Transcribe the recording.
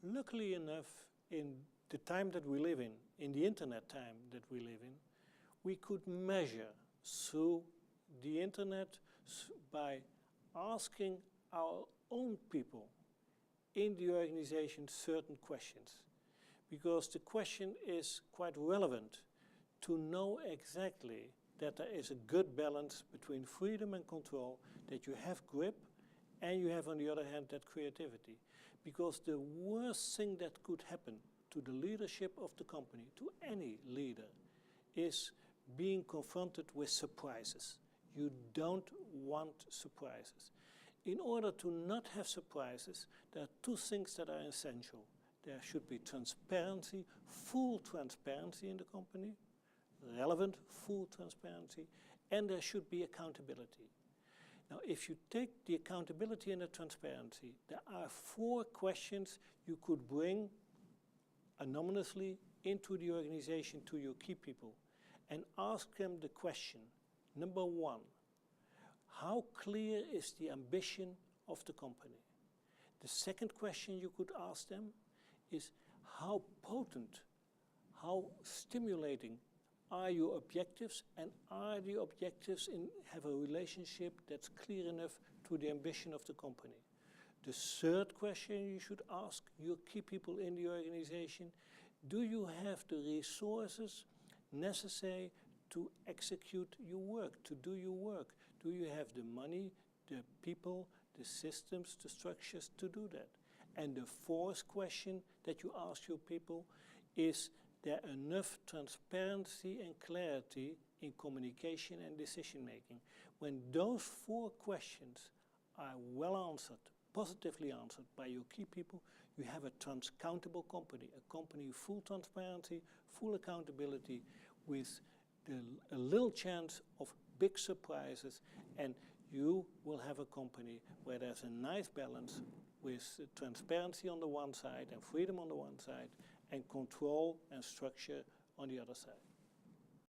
Luckily enough, in the time that we live in the internet time that we live in, we could measure through the internet by asking our own people in the organization certain questions. Because the question is quite relevant to know exactly that there is a good balance between freedom and control, that you have grip, and you have on the other hand that creativity. Because the worst thing that could happen to the leadership of the company, to any leader, is being confronted with surprises. You don't want surprises. In order to not have surprises, there are two things that are essential. There should be transparency, full transparency in the company, relevant, full transparency, and there should be accountability. Now, if you take the accountability and the transparency, there are 4 questions you could bring anonymously into the organization to your key people and ask them the question. Number 1, how clear is the ambition of the company? The second question you could ask them is how potent, how stimulating are your objectives, and are the objectives have a relationship that's clear enough to the ambition of the company? The third question you should ask your key people in the organization, do you have the resources necessary to execute your work, to do your work? Do you have the money, the people, the systems, the structures to do that? And the fourth question that you ask your people is there enough transparency and clarity in communication and decision making? When those 4 questions are well answered, positively answered by your key people, you have a transcountable company, a company full transparency, full accountability, with a little chance of big surprises, and you will have a company where there's a nice balance with transparency on the one side and freedom on the one side and control and structure on the other side.